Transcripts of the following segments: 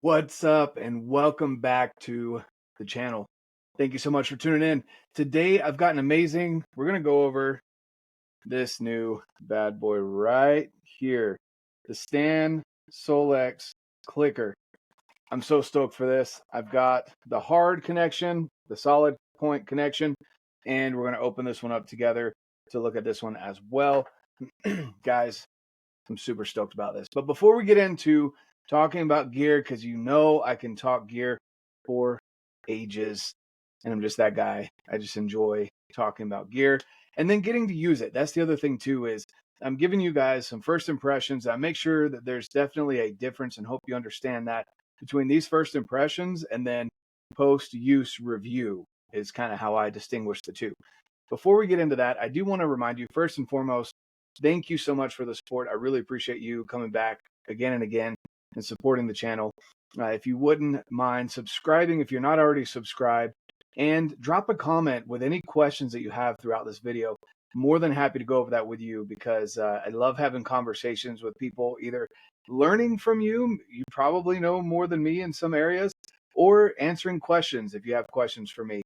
What's up, and welcome back to the channel. Thank you so much for tuning in. Today I've got an amazing, we're going to go over this new bad boy right here, the Stan SOLEX CLICKER. I'm so stoked for this. I've got the hard connection, the solid point connection, and we're going to open this one up together to look at this one as well. Guys, I'm super stoked about this. But before we get into talking about gear, because you know I can talk gear for ages, and I'm just that guy. I just enjoy talking about gear and then getting to use it. That's the other thing too, is I'm giving you guys some first impressions. I make sure that there's definitely a difference, and hope you understand that, between these first impressions and then post-use review is kind of how I distinguish the two. Before we get into that, I do want to remind you, first and foremost, thank you so much for the support. I really appreciate you coming back again and again and supporting the channel. If you wouldn't mind subscribing if you're not already subscribed, and drop a comment with any questions that you have throughout this video. More than happy to go over that with you, because I love having conversations with people, either learning from you, you probably know more than me in some areas, or answering questions if you have questions for me.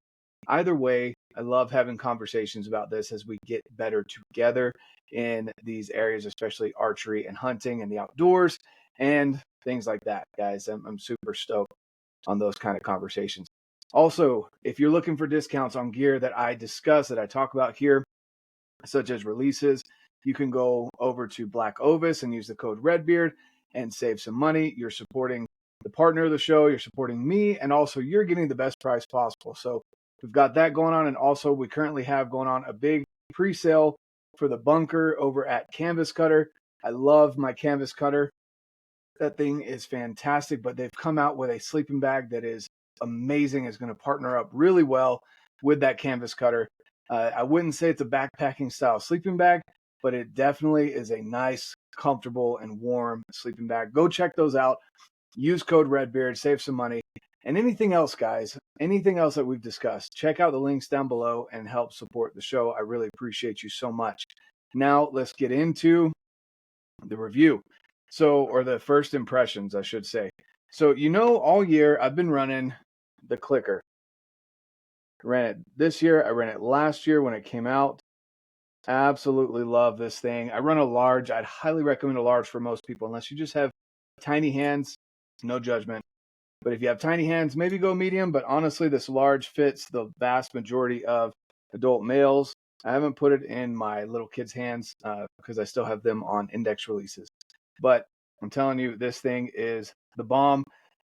Either way, I love having conversations about this as we get better together in these areas, especially archery and hunting and the outdoors and things like that, guys. I'm super stoked on those kind of conversations. Also, if you're looking for discounts on gear that I discuss, that I talk about here, such as releases, you can go over to BlackOvis and use the code RedBeard and save some money. You're supporting the partner of the show, you're supporting me, and also you're getting the best price possible. So we've got that going on. And also we currently have going on a big pre-sale for the bunker over at Canvas Cutter. I love my Canvas Cutter. That thing is fantastic, but they've come out with a sleeping bag that is amazing. It's going to partner up really well with that Canvas Cutter. I wouldn't say it's a backpacking style sleeping bag, but it definitely is a nice, comfortable, and warm sleeping bag. Go check those out. Use code RedBeard, save some money. And anything else, guys, anything else that we've discussed, check out the links down below and help support the show. I really appreciate you so much. Now let's get into the review. Or the first impressions, I should say. So, all year I've been running the clicker. I ran it this year. I ran it last year when it came out. Absolutely love this thing. I run a large. I'd highly recommend a large for most people, unless you just have tiny hands. No judgment. But if you have tiny hands, maybe go medium. But honestly, this large fits the vast majority of adult males. I haven't put it in my little kids' hands because I still have them on index releases. But I'm telling you, this thing is the bomb.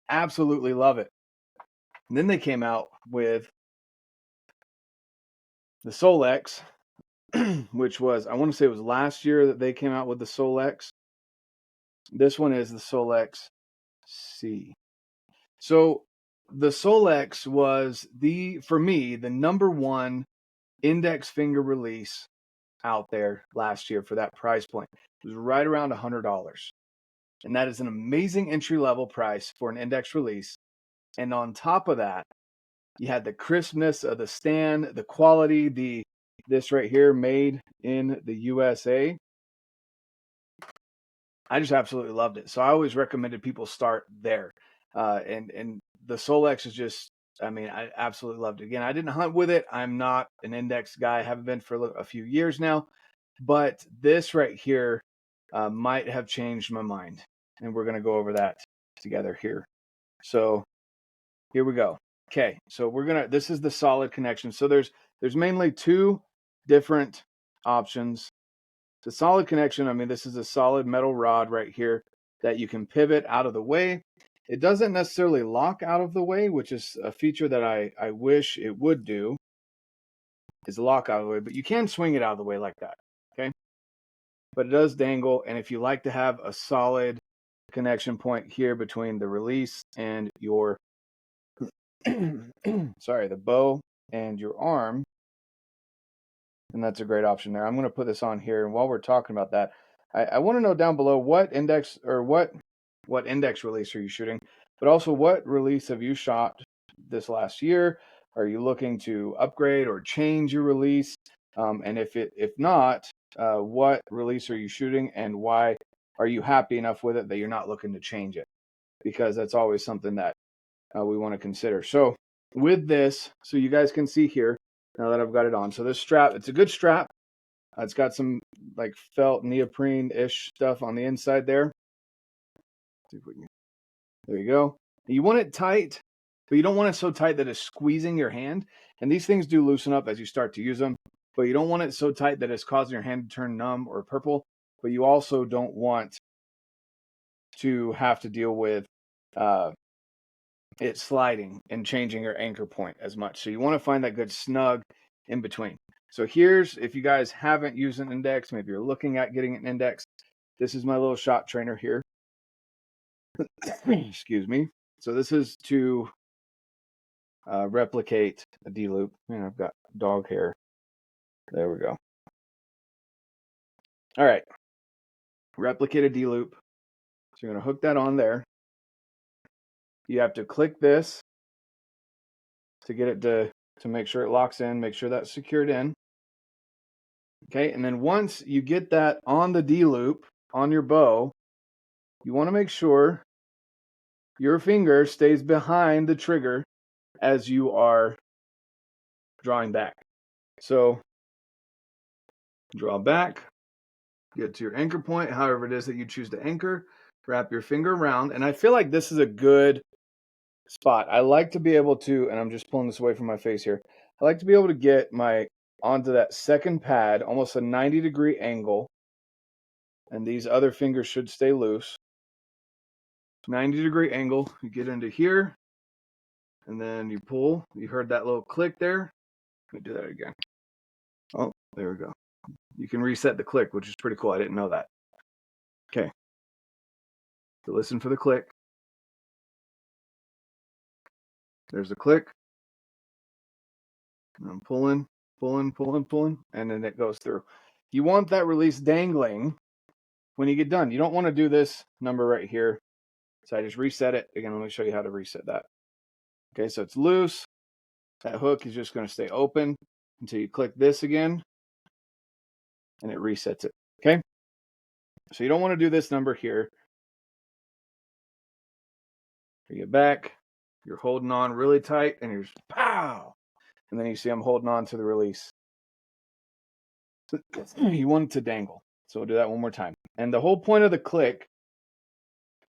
Absolutely love it. And then they came out with the SOLEX, which was, I want to say it was last year that they came out with the SOLEX. This one is the SOLEX C. So the SOLEX was for me, the number one index finger release out there last year for that price point. It was right around $100. And that is an amazing entry-level price for an index release. And on top of that, you had the crispness of the stand, the quality, this right here, made in the USA. I just absolutely loved it. So I always recommended people start there. And the SOLEX is just, I absolutely loved it. Again, I didn't hunt with it. I'm not an index guy. I haven't been for a few years now. But this right here might have changed my mind. And we're going to go over that together here. So here we go. Okay, so this is the solid connection. So there's mainly two different options. The solid connection, this is a solid metal rod right here that you can pivot out of the way. It doesn't necessarily lock out of the way, which is a feature that I wish it would do, is lock out of the way, but you can swing it out of the way like that, okay? But it does dangle, and if you like to have a solid connection point here between the release and your the bow and your arm, and that's a great option there. I'm going to put this on here, and while we're talking about that, I want to know down below what index release are you shooting, but also what release have you shot this last year? Are you looking to upgrade or change your release? And if not, what release are you shooting, and why are you happy enough with it that you're not looking to change it? because that's always something that we want to consider. So with this, so you guys can see here, now that I've got it on. So this strap, it's a good strap. It's got some like felt neoprene-ish stuff on the inside there. See if we can, there you go. You want it tight, but you don't want it so tight that it's squeezing your hand. And these things do loosen up as you start to use them, but you don't want it so tight that it's causing your hand to turn numb or purple. But you also don't want to have to deal with it sliding and changing your anchor point as much. So you want to find that good snug in between. So here's, if you guys haven't used an index, maybe you're looking at getting an index, this is my little shot trainer here. Excuse me. So this is to replicate a D-loop. Man, I've got dog hair. There we go. All right. Replicate a D-loop. So you're going to hook that on there. You have to click this to get it to make sure it locks in, make sure that's secured in. Okay, and then once you get that on the D-loop, on your bow, you want to make sure your finger stays behind the trigger as you are drawing back. So, draw back, get to your anchor point, however it is that you choose to anchor, wrap your finger around, and I feel like this is a good spot. I like to be able to, and I'm just pulling this away from my face here, I like to be able to get my onto that second pad, almost a 90-degree angle, and these other fingers should stay loose. 90-degree angle, you get into here, and then you pull. You heard that little click there. Let me do that again. Oh, there we go. You can reset the click, which is pretty cool. I didn't know that. Okay. So listen for the click. There's the click. And I'm pulling, and then it goes through. You want that release dangling when you get done. You don't want to do this number right here. So I just reset it. Again, let me show you how to reset that. Okay, so it's loose. That hook is just going to stay open until you click this again, and it resets it. Okay, so you don't want to do this number here. You get back, you're holding on really tight, and you're just pow, and then you see I'm holding on to the release. You want it to dangle. So we'll do that one more time. And the whole point of the click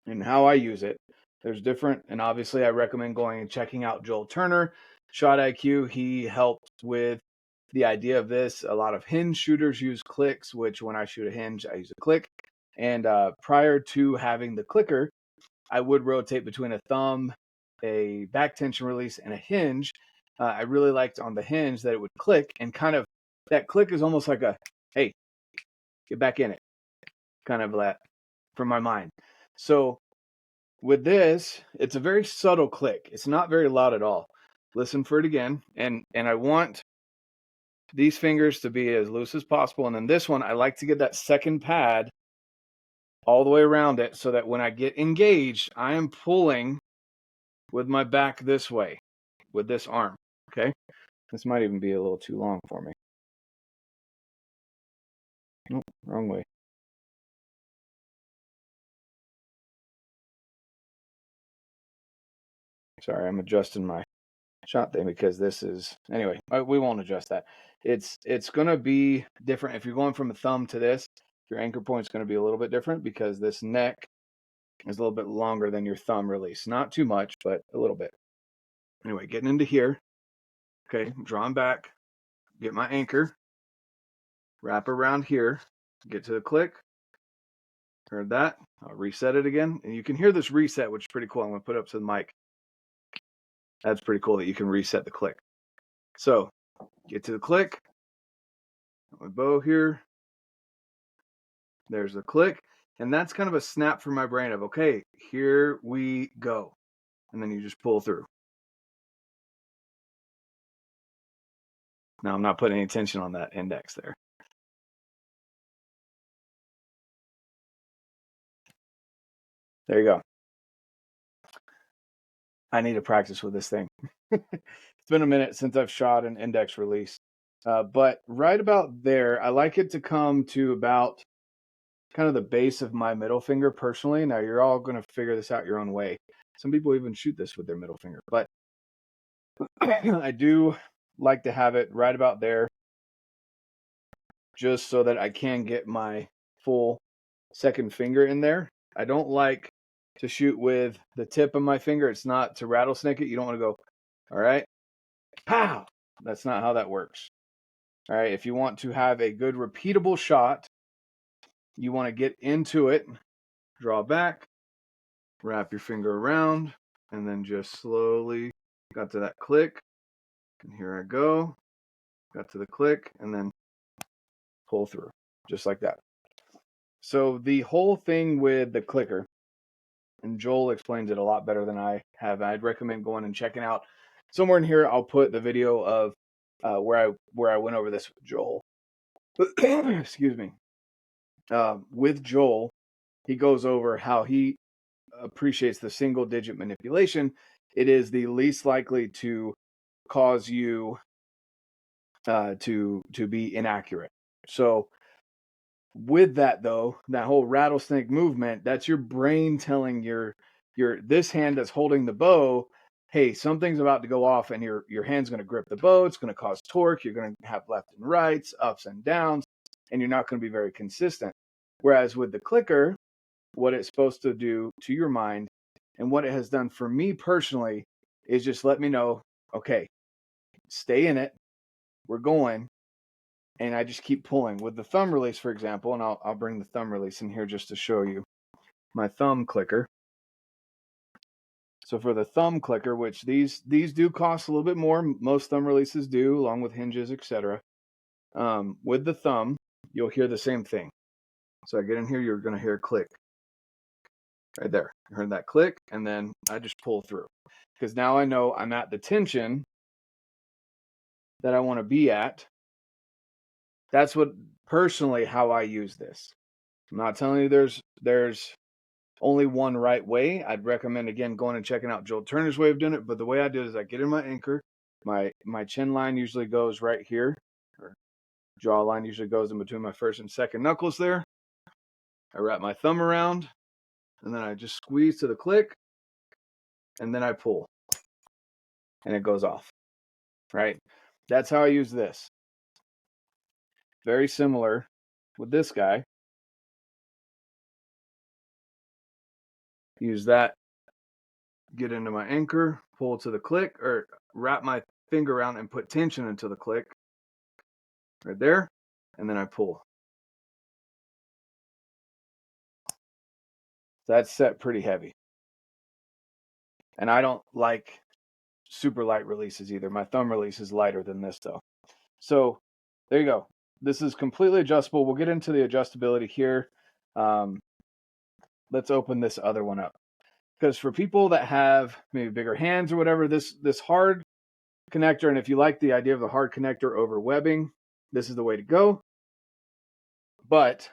and how I use it, there's different, and obviously I recommend going and checking out Joel Turner, Shot IQ. He helped with the idea of this. A lot of hinge shooters use clicks, which when I shoot a hinge, I use a click. And prior to having the clicker, I would rotate between a thumb, a back tension release, and a hinge. I really liked on the hinge that it would click, and kind of that click is almost like a, hey, get back in it, kind of that from my mind. So with this, it's a very subtle click. It's not very loud at all. Listen for it again. And I want these fingers to be as loose as possible. And then this one, I like to get that second pad all the way around it so that when I get engaged, I am pulling with my back this way with this arm. Okay. This might even be a little too long for me. Nope, wrong way. Sorry, I'm adjusting my shot thing because this is, anyway, we won't adjust that. It's going to be different. If you're going from a thumb to this, your anchor point is going to be a little bit different because this neck is a little bit longer than your thumb release. Not too much, but a little bit. Anyway, getting into here. Okay, drawing back, get my anchor, wrap around here, get to the click. Heard that. I'll reset it again. And you can hear this reset, which is pretty cool. I'm going to put it up to the mic. That's pretty cool that you can reset the click. So, get to the click. My bow here. There's the click. And that's kind of a snap for my brain of, okay, here we go. And then you just pull through. Now, I'm not putting any tension on that index there. There you go. I need to practice with this thing. It's been a minute since I've shot an index release. But right about there, I like it to come to about kind of the base of my middle finger personally. Now you're all going to figure this out your own way. Some people even shoot this with their middle finger, but I do like to have it right about there, just so that I can get my full second finger in there. I don't like to shoot with the tip of my finger. It's not to rattlesnake it. You don't want to go, all right, pow. That's not how that works. All right, if you want to have a good repeatable shot, you want to get into it, draw back, wrap your finger around, and then just slowly got to that click. And here I go. Got to the click, and then pull through, just like that. So the whole thing with the clicker, and Joel explains it a lot better than I have. I'd recommend going and checking out somewhere in here. I'll put the video of where I went over this with Joel. Excuse me. With Joel, he goes over how he appreciates the single digit manipulation. It is the least likely to cause you to be inaccurate. So with that though, that whole rattlesnake movement, that's your brain telling your this hand that's holding the bow, hey, something's about to go off, and your hand's going to grip the bow. It's going to cause torque. You're going to have left and rights, ups and downs, and you're not going to be very consistent. Whereas with the clicker, what it's supposed to do to your mind, and what it has done for me personally, is just let me know, okay, stay in it. We're going. And I just keep pulling. With the thumb release, for example, and I'll bring the thumb release in here just to show you my thumb clicker. So for the thumb clicker, which these do cost a little bit more, most thumb releases do, along with hinges, etc. With the thumb, you'll hear the same thing. So I get in here, you're going to hear a click. Right there. You heard that click, and then I just pull through. Because now I know I'm at the tension that I want to be at. That's what personally how I use this. I'm not telling you there's only one right way. I'd recommend again going and checking out Joel Turner's way of doing it. But the way I do it is I get in my anchor. My chin line usually goes right here, or jaw line usually goes in between my first and second knuckles there. I wrap my thumb around, and then I just squeeze to the click, and then I pull, and it goes off. Right? That's how I use this. Very similar with this guy. Use that, get into my anchor, pull to the click, or wrap my finger around and put tension into the click. Right there, and then I pull. That's set pretty heavy. And I don't like super light releases either. My thumb release is lighter than this though. So there you go. This is completely adjustable. We'll get into the adjustability here. Let's open this other one up. Because for people that have maybe bigger hands or whatever, this hard connector, and if you like the idea of the hard connector over webbing, this is the way to go. But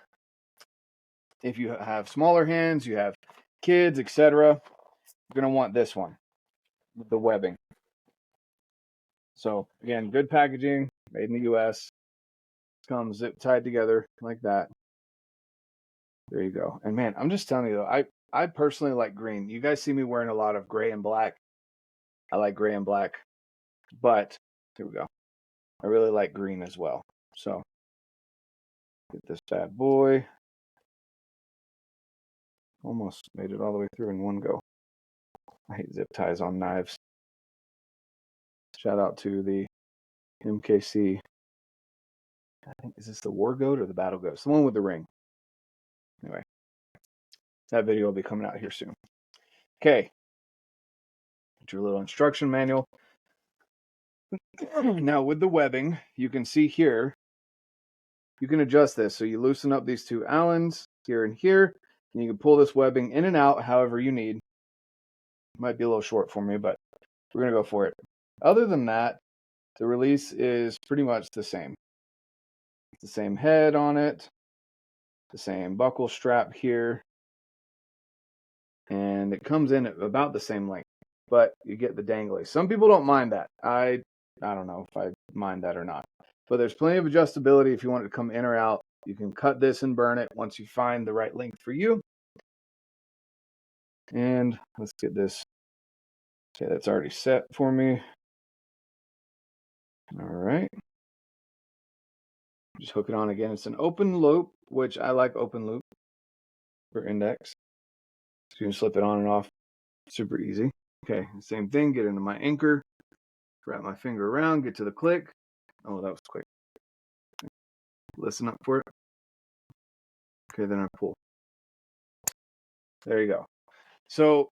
if you have smaller hands, you have kids, etc., you're going to want this one with the webbing. So again, good packaging, made in the US. Comes zip tied together like that. There you go. And man, I'm just telling you though, I personally like green. You guys see me wearing a lot of gray and black. I like gray and black, but here we go. I really like green as well. So get this bad boy. Almost made it all the way through in one go. I hate zip ties on knives. Shout out to the MKC. I think, is this the War Goat or the Battle Goat? It's the one with the ring. Anyway, that video will be coming out here soon. Okay. Get your little instruction manual. Now with the webbing, you can see here, you can adjust this. So you loosen up these two Allens here and here, and you can pull this webbing in and out however you need. Might be a little short for me, but we're going to go for it. Other than that, the release is pretty much the same. The same head on it, the same buckle strap here, and it comes in at about the same length, but you get the dangly. Some people don't mind that. I don't know if I mind that or not, but there's plenty of adjustability if you want it to come in or out. You can cut this and burn it once you find the right length for you. And let's get this. Okay, that's already set for me. All right. Just hook it on again. It's an open loop, which I like open loop for index. So you can slip it on and off. Super easy. Okay, same thing. Get into my anchor. Wrap my finger around. Get to the click. Oh, that was quick. Listen up for it. Okay, then I pull. There you go. So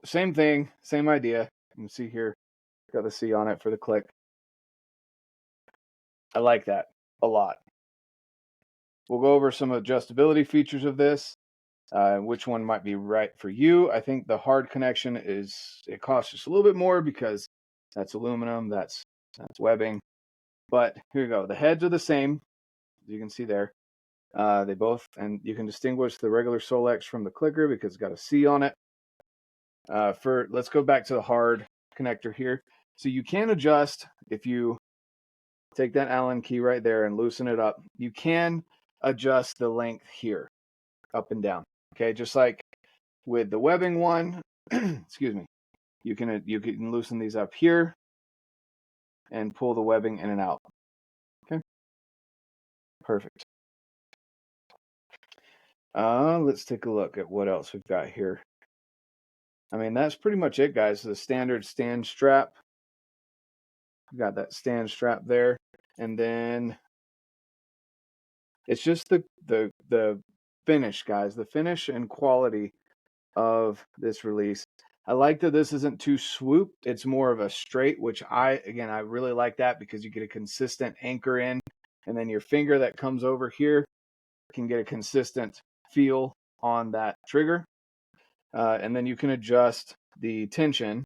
same thing, same idea. You can see here, got the C on it for the click. I like that a lot. We'll go over some adjustability features of this, which one might be right for you. I think the hard connection it costs just a little bit more because that's aluminum, that's webbing. But here you go. The heads are the same, as you can see there. They both, and you can distinguish the regular Solex from the clicker because it's got a C on it. Let's go back to the hard connector here. So you can adjust if you take that Allen key right there and loosen it up. You can adjust the length here, up and down. Okay, just like with the webbing one, excuse me, you can loosen these up here and pull the webbing in and out. Okay, perfect. Let's take a look at what else we've got here. I mean, that's pretty much it, guys. The standard stand strap. We got that stand strap there, and then it's just the finish, guys. The finish and quality of this release. I like that this isn't too swooped. It's more of a straight, which I really like that because you get a consistent anchor in, and then your finger that comes over here can get a consistent feel on that trigger. And then you can adjust the tension.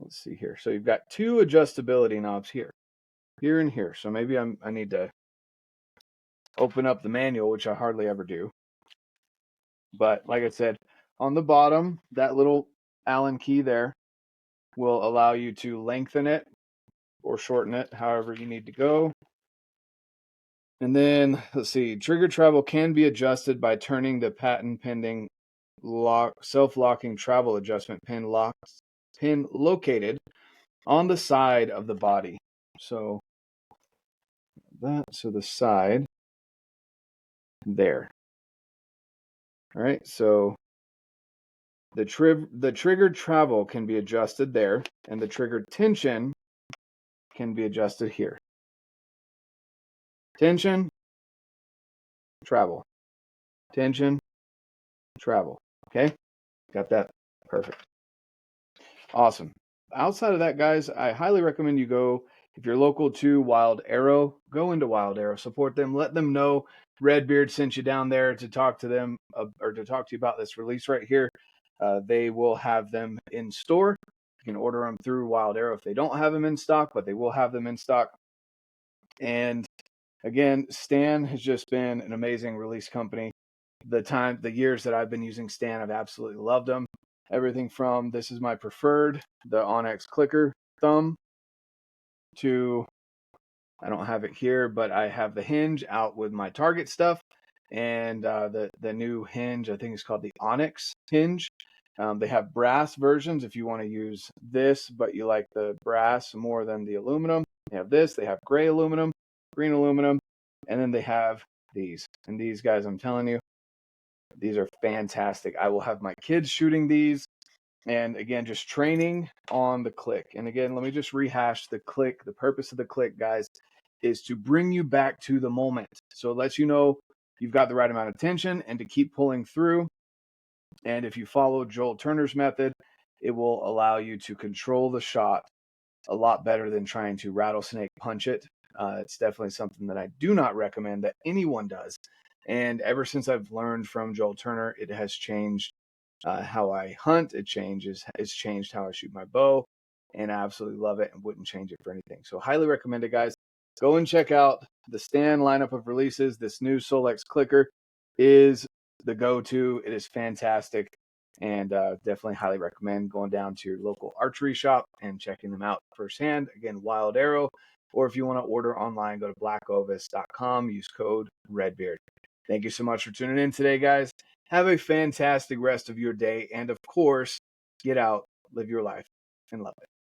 Let's see here. So you've got two adjustability knobs here and here. So maybe I need to open up the manual, which I hardly ever do. But like I said, on the bottom, that little Allen key there will allow you to lengthen it or shorten it, however you need to go. And then, let's see, trigger travel can be adjusted by turning the patent pending self-locking travel adjustment pin located on the side of the body. So the side there. All right, so the trigger travel can be adjusted there, and the trigger tension can be adjusted here. Tension, travel. Tension, travel. Okay, got that? Perfect. Awesome. Outside of that, guys, I highly recommend you go, if you're local to Wild Arrow, go into Wild Arrow, support them, let them know RedBeard sent you down there to talk to them or to talk to you about this release right here. They will have them in store. You can order them through Wild Arrow if they don't have them in stock, but they will have them in stock. And again, Stan has just been an amazing release company. The years that I've been using Stan, I've absolutely loved them. Everything from, this is my preferred, the Onyx clicker thumb, to, I don't have it here, but I have the hinge out with my Target stuff, and the new hinge, I think it's called the Onyx hinge. They have brass versions if you want to use this, but you like the brass more than the aluminum. They have this, they have gray aluminum, green aluminum, and then they have these. And these guys, I'm telling you, these are fantastic. I will have my kids shooting these. And again, just training on the click. And again, let me just rehash the click. The purpose of the click, guys, is to bring you back to the moment. So it lets you know you've got the right amount of tension and to keep pulling through. And if you follow Joel Turner's method, it will allow you to control the shot a lot better than trying to rattlesnake punch it. It's definitely something that I do not recommend that anyone does. And ever since I've learned from Joel Turner, it has changed how I hunt. It's changed how I shoot my bow, and I absolutely love it and wouldn't change it for anything. So highly recommend it, guys. Go and check out the Stan lineup of releases. This new Solex clicker is the go-to. It is fantastic, and definitely highly recommend going down to your local archery shop and checking them out firsthand. Again, Wild Arrow. or if you want to order online, go to blackovis.com, use code REDBEARD. Thank you so much for tuning in today, guys. Have a fantastic rest of your day, and of course, get out, live your life, and love it.